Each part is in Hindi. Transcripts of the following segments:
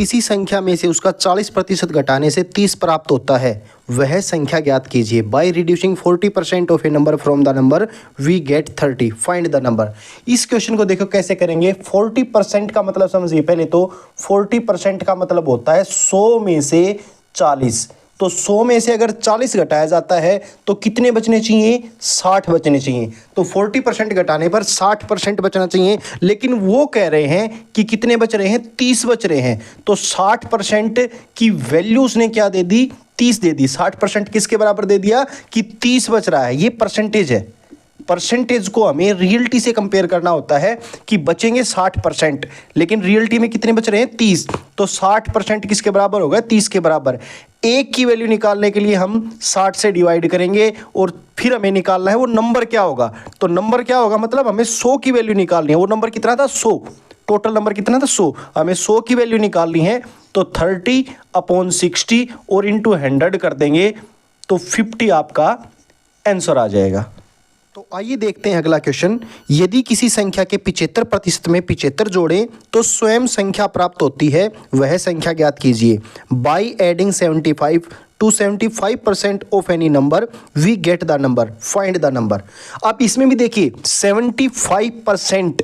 किसी संख्या में से उसका 40% घटाने से 30 प्राप्त होता है, वह संख्या ज्ञात कीजिए। By reducing 40% of a number from the number we get 30, find the number. इस क्वेश्चन को देखो कैसे करेंगे। 40% का मतलब समझिए पहले तो। 40% का मतलब होता है 100 में से 40। तो 100 में से अगर 40 घटाया जाता है तो कितने बचने चाहिए? 60 बचने चाहिए। तो 40% घटाने पर 60% बचना चाहिए, लेकिन वो कह रहे हैं कि कितने बच रहे हैं? 30 बच रहे हैं। तो 60% की वैल्यू उसने क्या दे दी? 30 दे दी। 60% किसके बराबर दे दिया? कि 30 बच रहा है। ये परसेंटेज है। परसेंटेज को हमें रियलिटी से कंपेयर करना होता है कि बचेंगे 60%, लेकिन रियलिटी में कितने बच रहे हैं? 30। तो 60% किसके बराबर होगा? 30 के बराबर। एक की वैल्यू निकालने के लिए हम 60 से डिवाइड करेंगे और फिर हमें निकालना है वो नंबर क्या होगा। तो नंबर क्या होगा मतलब हमें 100 की वैल्यू निकालनी है। वो नंबर कितना था? 100। टोटल नंबर कितना था? 100। हमें 100 की वैल्यू निकालनी है तो 30/60 और इंटू 100 कर देंगे तो 50 आपका आंसर आ जाएगा। तो आइए देखते हैं अगला क्वेश्चन। यदि किसी संख्या के 75% में 75 जोड़ें तो स्वयं संख्या प्राप्त होती है, वह संख्या ज्ञात कीजिए। By adding 75 to 75% of any number we get the number, find the number. अब इसमें भी देखिए 75%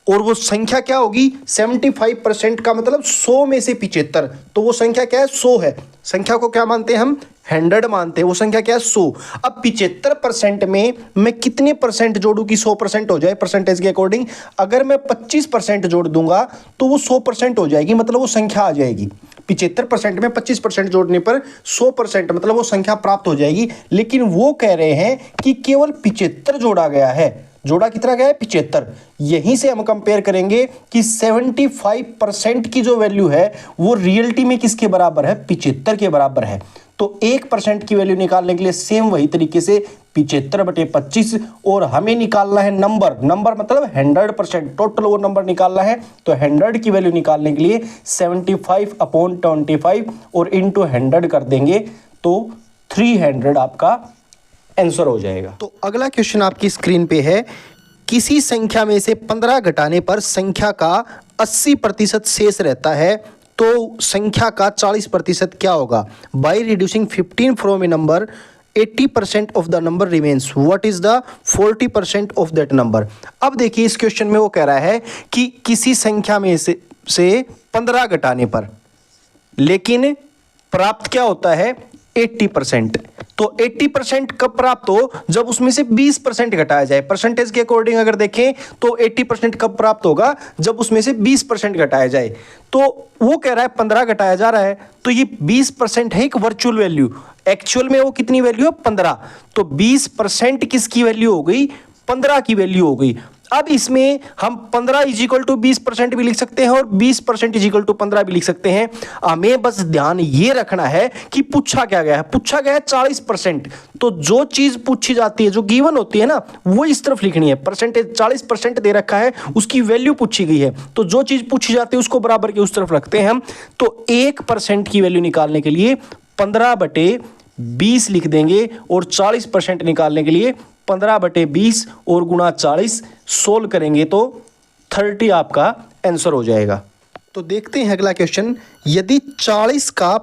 और वो संख्या क्या होगी? 75% का मतलब 100 में से 75। तो वो संख्या क्या है? 100 है। संख्या को क्या मानते हैं हम? 100 मानते हैं। वो संख्या क्या है? 100। अब 75% में मैं कितने परसेंट जोड़ूं कि 100% हो जाए परसेंटेज के अकॉर्डिंग? अगर मैं 25% जोड़ दूंगा तो वो 100% हो जाएगी, मतलब वो संख्या आ जाएगी। 75% में 25% जोड़ने पर 100%, मतलब वो संख्या प्राप्त हो जाएगी। लेकिन वो कह रहे हैं कि केवल 75 जोड़ा गया है। जोड़ा कितना गया है? 75। यहीं से हम कंपेयर करेंगे कि 75% की जो वैल्यू है वो रियलिटी में किसके बराबर है? 75 के बराबर है। तो 1% की वैल्यू निकालने के लिए सेम वही तरीके से 75/25 और हमें निकालना है नंबर। नंबर मतलब 100%। टोटल वो नंबर निकालना है तो 100 की वैल्यू निकालने के लिए 75/25 और इंटू 100 कर देंगे तो 300 आपका आंसर हो जाएगा। तो अगला क्वेश्चन आपकी स्क्रीन पे है। किसी संख्या में से 15 घटाने पर संख्या का 80% शेष रहता है, तो संख्या का 40% क्या होगा? By reducing 15 from A number 80% of the number remains, what is the 40% of that number. अब देखिए इस क्वेश्चन में वो कह रहा है कि किसी संख्या में से 15 घटाने पर, लेकिन प्राप्त क्या होता है? 80%। तो 80% कब प्राप्त हो? जब उसमें से 20% घटाया जाए। परसेंटेज के अकॉर्डिंग अगर देखें तो 80% कब प्राप्त होगा? जब उसमें से 20% घटाया जाए। तो वो कह रहा है 15 घटाया जा रहा है, तो ये 20% है एक वर्चुअल वैल्यू। एक्चुअल में वो कितनी वैल्यू है? 15। तो 20% किसकी वैल्यू हो गई? 15 की वैल्यू हो गई। अब इसमें हम 15 = 20% भी लिख सकते हैं और 20% = 15 भी लिख सकते हैं। हमें बस ध्यान ये रखना है कि पूछा क्या गया है। पूछा गया है 40%। तो जो चीज पूछी जाती है, जो गिवन होती है ना, वो इस तरफ लिखनी है। परसेंटेज 40% दे रखा है, उसकी वैल्यू पूछी गई है, तो जो चीज पूछी जाती है उसको बराबर के उस तरफ रखते हैं हम। तो 1% की वैल्यू निकालने के लिए 15/20 लिख देंगे और 40% निकालने के लिए 15/20 और गुणा 40 सोल्व करेंगे तो 30 आपका आंसर हो जाएगा। तो देखते हैं अगला क्वेश्चन। यदि 40 का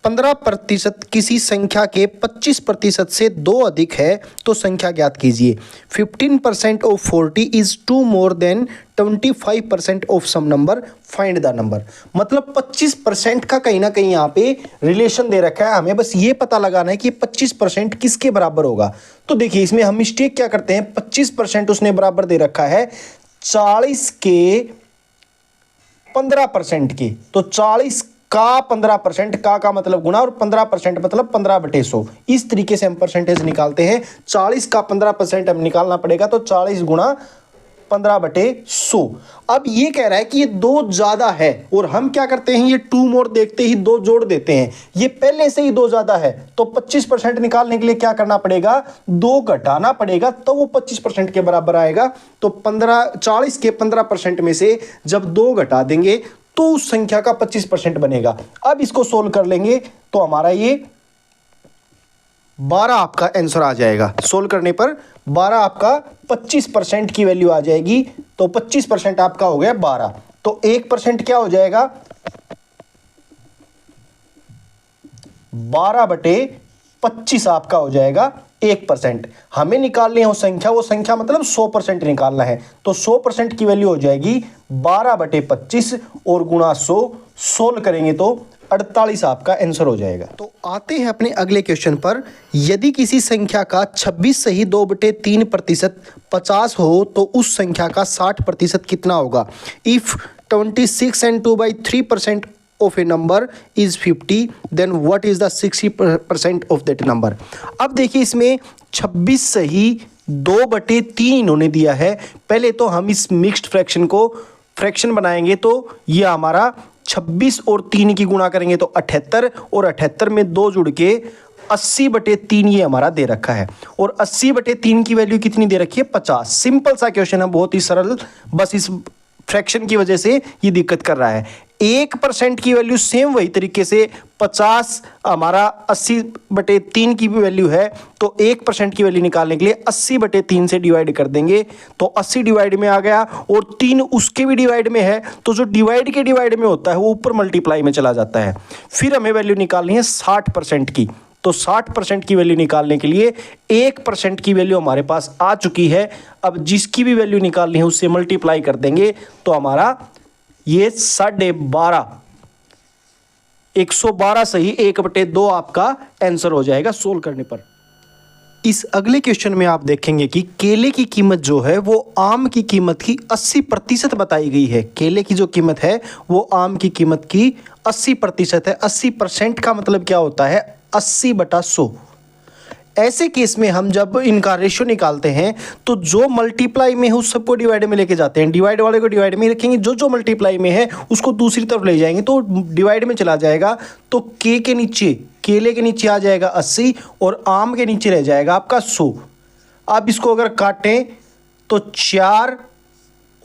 15% किसी संख्या के 25% से 2 अधिक है तो संख्या ज्ञात कीजिए। 15% of 40 is 2 more than 25% of some number, find the number. मतलब 25% का कहीं ना कहीं यहाँ पे रिलेशन दे रखा है। हमें बस ये पता लगाना है कि 25% किसके बराबर होगा। तो देखिए इसमें हम मिस्टेक क्या करते हैं, 25% उसने बराबर दे रखा है 40 के 15% के। तो 40 का 15%, का मतलब गुना और 15% मतलब 15/100। इस तरीके से हम परसेंटेज निकालते हैं। 40 का 15% हम निकालना पड़ेगा तो 40 गुणा 15/100। अब ये कह रहा है कि ये 2 ज्यादा है और हम क्या करते हैं, ये 2 मोर देखते ही 2 जोड़ देते हैं। ये पहले से ही 2 ज्यादा है तो 25% निकालने के लिए क्या करना पड़ेगा? 2 घटाना पड़ेगा तो वो 25% के बराबर आएगा। तो 40 के 15% में से जब 2 घटा देंगे तो उस संख्या का 25% बनेगा। अब इसको सोल्व कर लेंगे तो हमारा ये 12 आपका आंसर आ जाएगा। सोल्व करने पर 12 आपका 25% की वैल्यू आ जाएगी। तो 25% आपका हो गया 12। तो 1% क्या हो जाएगा, 12/25 आपका हो जाएगा 1%। हमें निकालनी है वो संख्या मतलब 100% निकालना है, तो 100% की वैल्यू हो जाएगी 12/25 और गुणा 100, सोल्व करेंगे तो 48 आपका आंसर हो जाएगा। तो आते हैं अपने अगले क्वेश्चन पर। यदि किसी संख्या का 26 सही 2/3% 50 हो तो उस संख्या का 60% कितना होगा? If 26 and 2/3% of a number is 50, then what is the 60% of that number? अब देखिए इसमें 26 सही 2/3 इन्होंने दिया है। पहले तो हम इस मिक्स्ड फ्रैक्शन को फ्रैक्शन बनाएंगे, तो ये हमारा 26 और 3 की गुणा करेंगे तो 78, और 78 में 2 जुड़ के 80/3 ये हमारा दे रखा है, और 80/3 की वैल्यू कितनी दे रखी है? 50। सिंपल सा क्वेश्चन है, बहुत ही सरल, बस इस फ्रैक्शन की वजह से ये दिक्कत कर रहा है। 1% की वैल्यू सेम वही तरीके से 50 हमारा 80/3 की भी वैल्यू है, तो 1% की वैल्यू निकालने के लिए 80/3 से डिवाइड कर देंगे तो 80 डिवाइड में आ गया, और 3 उसके भी डिवाइड में है, तो जो डिवाइड के डिवाइड में होता है वो ऊपर मल्टीप्लाई में चला जाता है। फिर हमें वैल्यू निकालनी है 60% की, तो 60% की वैल्यू निकालने के लिए 1% की वैल्यू हमारे पास आ चुकी है। अब जिसकी भी वैल्यू निकालनी है उससे मल्टीप्लाई कर देंगे तो हमारा ये 12.5, 112 सही 1/2 आपका आंसर हो जाएगा सोल्व करने पर। इस अगले क्वेश्चन में आप देखेंगे कि केले की कीमत जो है वो आम की कीमत की 80% बताई गई है। केले की जो कीमत है वो आम की कीमत की 80% है। 80% का मतलब क्या होता है? 80/100। ऐसे केस में हम जब इनका रेशियो निकालते हैं तो जो मल्टीप्लाई में है उस सबको डिवाइड में लेके जाते हैं, डिवाइड वाले को डिवाइड में रखेंगे, जो मल्टीप्लाई में है उसको दूसरी तरफ ले जाएंगे तो डिवाइड में चला जाएगा, तो के नीचे, केले के नीचे आ जाएगा 80 और आम के नीचे रह जाएगा आपका 100। अब इसको अगर काटें तो 4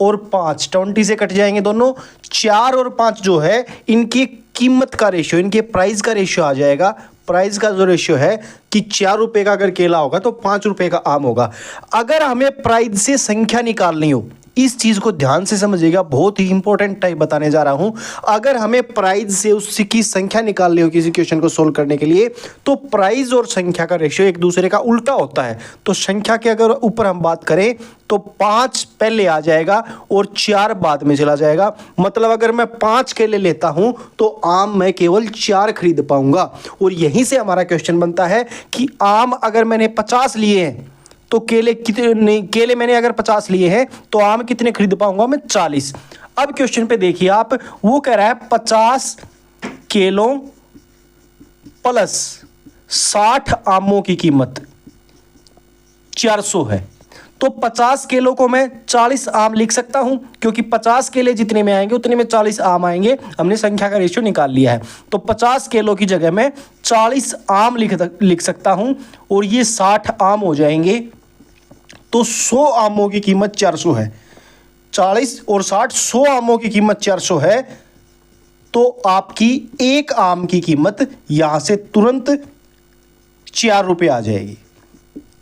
और 5 20 से कट जाएंगे दोनों। 4 और 5 जो है इनकी कीमत का रेशियो, इनके प्राइस का रेशियो आ जाएगा। प्राइस का जो रेशियो है कि 4 रुपए का अगर केला होगा तो 5 रुपए का आम होगा। अगर हमें प्राइस से संख्या निकालनी हो, इस चीज को ध्यान से समझिएगा, बहुत ही इंपॉर्टेंट टाइप बताने जा रहा हूं। अगर हमें प्राइस से उसकी संख्या निकालनी हो किसी क्वेश्चन को सोल्व करने के लिए, तो प्राइस और संख्या का रेशियो एक दूसरे का उल्टा होता है। तो संख्या के अगर ऊपर हम बात करें तो 5 पहले आ जाएगा और 4 बाद में चला जाएगा। मतलब अगर मैं 5 केले लेता हूं तो आम मैं केवल 4 खरीद पाऊंगा। और यहीं से हमारा क्वेश्चन बनता है कि आम अगर मैंने 50 लिए हैं तो केले मैंने अगर 50 लिए हैं तो आम कितने खरीद पाऊंगा? मैं 40। अब क्वेश्चन पे देखिए आप, वो कह रहा है 50 केलों प्लस 60 आमों की कीमत 400 है। तो 50 केलों को मैं 40 आम लिख सकता हूं, क्योंकि 50 केले जितने में आएंगे उतने में 40 आम आएंगे। हमने संख्या का रेशियो निकाल लिया है, तो 50 केलों की जगह मैं 40 आम लिख सकता हूं, और ये 60 आम हो जाएंगे। तो 100 आमों की कीमत 400 है। 40 और 60, 100 आमों की कीमत 400 है, तो आपकी एक आम की कीमत यहां से तुरंत 4 रुपए आ जाएगी।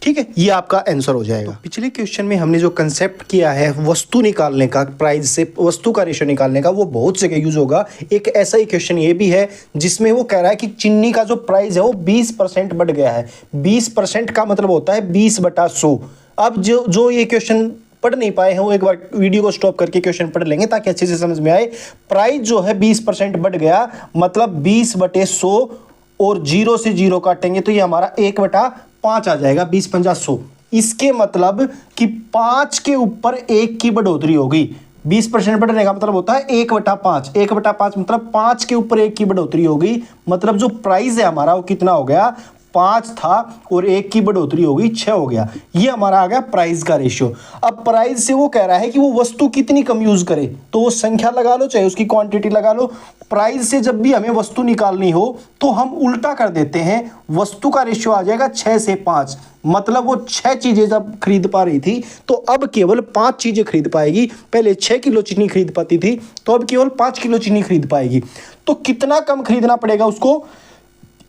ठीक है, ये आपका आंसर हो जाएगा। तो पिछले क्वेश्चन में हमने जो कंसेप्ट किया है वस्तु निकालने का, प्राइस से वस्तु का रेशियो निकालने का, वो बहुत जगह यूज होगा। एक ऐसा ही क्वेश्चन ये भी है जिसमें वो कह रहा है कि चीनी का जो प्राइस है वो 20% बढ़ गया है। 20% का मतलब होता है 20/100। अब जो ये क्वेश्चन पढ़ नहीं पाए हैं वो एक बार वीडियो को स्टॉप करके क्वेश्चन पढ़ लेंगे ताकि अच्छे से समझ में आए। प्राइस जो है 20% बढ़ गया, मतलब 20/100, और 0 से 0 काटेंगे तो ये हमारा 1/5 आ जाएगा। 20×5 इसके मतलब कि 5 के ऊपर 1 की बढ़ोतरी होगी। 20% बढ़ने का मतलब होता है 1/5। 1/5 मतलब 5 के ऊपर 1 की बढ़ोतरी होगी। मतलब जो प्राइस है हमारा वो कितना हो गया? 5 था और 1 की बढ़ोतरी हो गई 6 हो गया। ये हमारा आ गया प्राइस का रेशियो। अब प्राइस से वो कह रहा है कि वो वस्तु कितनी कम यूज करे, तो वो संख्या लगा लो चाहे उसकी क्वांटिटी लगा लो। प्राइस से जब भी हमें वस्तु निकालनी हो तो हम उल्टा कर देते हैं, वस्तु का रेशियो आ जाएगा 6 से 5। मतलब वो 6 चीजें जब खरीद पा रही थी तो अब केवल 5 चीजें खरीद पाएगी। पहले 6 किलो चीनी खरीद पाती थी तो अब केवल 5 किलो चीनी खरीद पाएगी। तो कितना कम खरीदना पड़ेगा उसको?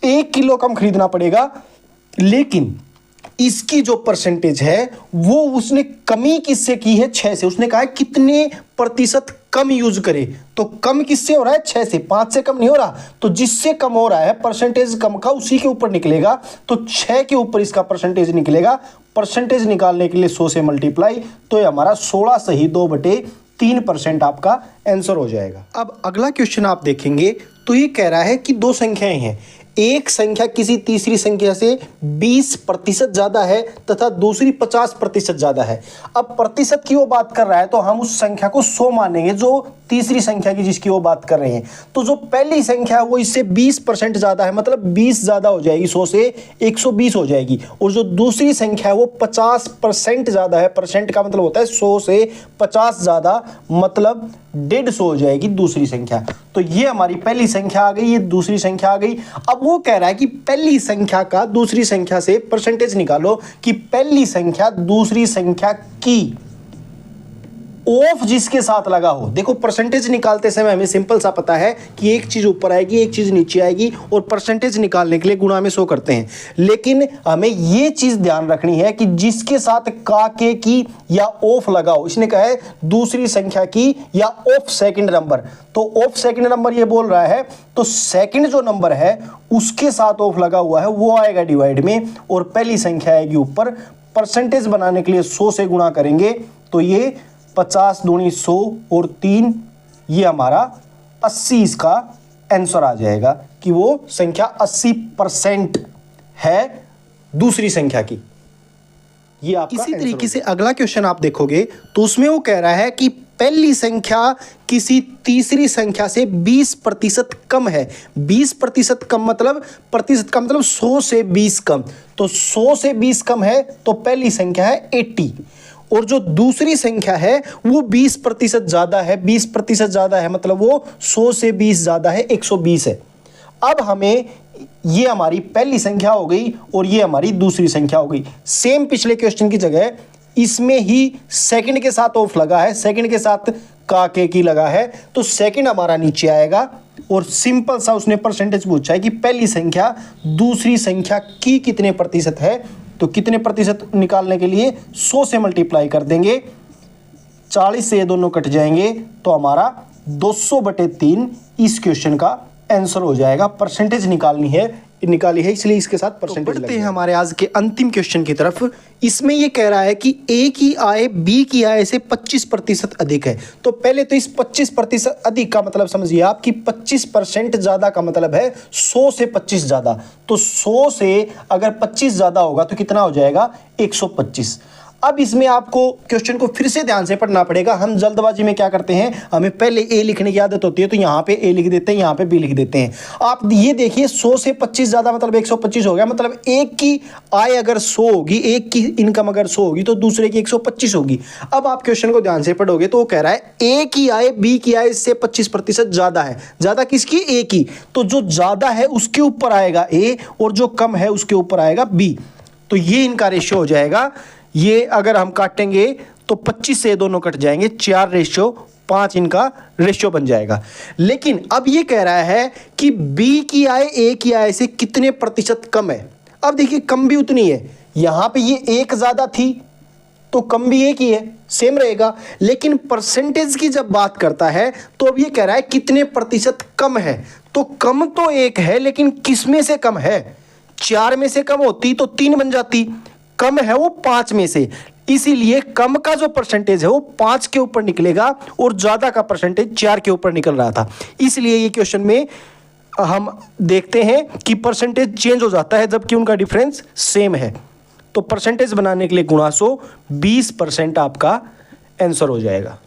1 किलो कम खरीदना पड़ेगा। लेकिन इसकी जो परसेंटेज है वो उसने कमी किससे की है? 6 से। उसने कहा है कितने प्रतिशत कम यूज करे। तो कम किससे हो रहा है? 6 से। 5 से कम नहीं हो रहा, तो जिससे कम हो रहा है परसेंटेज कम का उसी के ऊपर निकलेगा। तो 6 के ऊपर इसका परसेंटेज निकलेगा। परसेंटेज निकालने के लिए 100 से मल्टीप्लाई, तो ये हमारा 16 सही 2/3% आपका आंसर हो जाएगा। अब अगला क्वेश्चन आप देखेंगे तो ये कह रहा है कि दो संख्याएं हैं, एक संख्या किसी तीसरी संख्या से 20% ज्यादा है तथा दूसरी 50% ज्यादा है। अब प्रतिशत की वो बात कर रहा है तो हम उस संख्या को 100 मानेंगे जो तीसरी संख्या की जिसकी वो बात कर रहे हैं। तो जो पहली संख्या है वो इससे 20% ज्यादा है, मतलब 20 ज्यादा हो जाएगी, 100 से 120 हो जाएगी। और जो दूसरी संख्या है वो 50% ज्यादा है, परसेंट का मतलब होता है 100 से 50 ज्यादा, मतलब 150 हो जाएगी दूसरी संख्या। तो ये हमारी पहली संख्या आ गई, ये दूसरी संख्या आ गई। अब वो कह रहा है कि पहली संख्या का दूसरी संख्या से परसेंटेज निकालो कि पहली संख्या दूसरी संख्या की ऑफ जिसके साथ लगा हो। देखो परसेंटेज निकालते समय हमें सिंपल सा पता है कि एक चीज ऊपर आएगी एक चीज नीचे आएगी, और परसेंटेज निकालने के लिए गुणा में 100 करते हैं। लेकिन हमें यह चीज ध्यान रखनी है कि जिसके साथ का के की या ऑफ लगा हो, इसने कहा है दूसरी संख्या की या ऑफ सेकंड नंबर, तो ऑफ सेकंड नंबर ये बोल रहा है, तो सेकंड जो नंबर है उसके साथ ऑफ लगा हुआ है वो आएगा डिवाइड में, और पहली संख्या आएगी ऊपर। परसेंटेज बनाने के लिए 100 से गुणा करेंगे तो ये 50 दूनी 100 और 3, ये हमारा 80 इसका आंसर आ जाएगा कि वो संख्या 80% है दूसरी संख्या की। ये आपका इसी तरीके से अगला क्वेश्चन आप देखोगे तो उसमें वो कह रहा है कि पहली संख्या किसी तीसरी संख्या से 20% कम है। 20% कम मतलब, प्रतिशत का मतलब 100 से 20 कम, तो 100 से 20 कम है तो पहली संख्या है 80, और जो दूसरी संख्या है वो 20% ज्यादा है। 20% ज्यादा है मतलब वो 100 से 20 ज्यादा है, 120 है। अब हमें ये हमारी पहली संख्या हो गई और ये हमारी दूसरी संख्या हो गई। सेम पिछले क्वेश्चन की जगह इसमें ही सेकंड के साथ ऑफ लगा है, सेकंड के साथ का के की लगा है, तो सेकंड हमारा नीचे आएगा। और सिंपल सा उसने परसेंटेज पूछा है कि पहली संख्या दूसरी संख्या की कितने प्रतिशत है, तो कितने प्रतिशत निकालने के लिए 100 से मल्टीप्लाई कर देंगे, 40 से ये दोनों कट जाएंगे तो हमारा 200/3 इस क्वेश्चन का आंसर हो जाएगा। परसेंटेज निकाली है इसलिए इसके साथ परसेंटेज बढ़ते हैं हमारे आज के अंतिम क्वेश्चन की तरफ। इसमें ये कह रहा है कि ए की आय बी की आय से 25% अधिक है। तो पहले तो इस 25% अधिक का मतलब समझिए आप कि 25% ज्यादा का मतलब है 100 से 25 ज्यादा। तो 100 से अगर 25 ज्यादा होगा तो कितना हो जाएगा? 125। अब इसमें आपको क्वेश्चन को फिर से ध्यान से पढ़ना पड़ेगा। हम जल्दबाजी में क्या करते हैं, हमें पहले ए लिखने की आदत होती है, तो यहाँ पे ए लिख देते हैं, यहाँ पे बी लिख देते हैं। आप ये देखिए 100 से 25 ज्यादा मतलब 125 हो गया, मतलब एक की आय अगर 100 होगी, एक की इनकम अगर 100 होगी तो दूसरे की 125 होगी। अब आप क्वेश्चन को ध्यान से पढ़ोगे तो वो कह रहा है ए की आय बी की आय से 25% ज्यादा है। ज्यादा किसकी? ए की। तो जो ज्यादा है उसके ऊपर आएगा ए और जो कम है उसके ऊपर आएगा बी। तो ये इनका रेशियो हो जाएगा। ये अगर हम काटेंगे तो 25 से दोनों कट जाएंगे, 4:5 इनका रेशियो बन जाएगा। लेकिन अब ये कह रहा है कि बी की आय ए की आय से कितने प्रतिशत कम है। अब देखिए कम भी उतनी है, यहां पे ये एक ज्यादा थी तो कम भी एक ही है, सेम रहेगा। लेकिन परसेंटेज की जब बात करता है तो अब ये कह रहा है कितने प्रतिशत कम है। तो कम तो एक है लेकिन किस में से कम है? 4 में से कम होती तो 3 बन जाती, कम है वो 5 में से, इसीलिए कम का जो परसेंटेज है वो 5 के ऊपर निकलेगा और ज्यादा का परसेंटेज 4 के ऊपर निकल रहा था। इसलिए ये क्वेश्चन में हम देखते हैं कि परसेंटेज चेंज हो जाता है जबकि उनका डिफरेंस सेम है। तो परसेंटेज बनाने के लिए गुणा 100, 20% आपका आंसर हो जाएगा।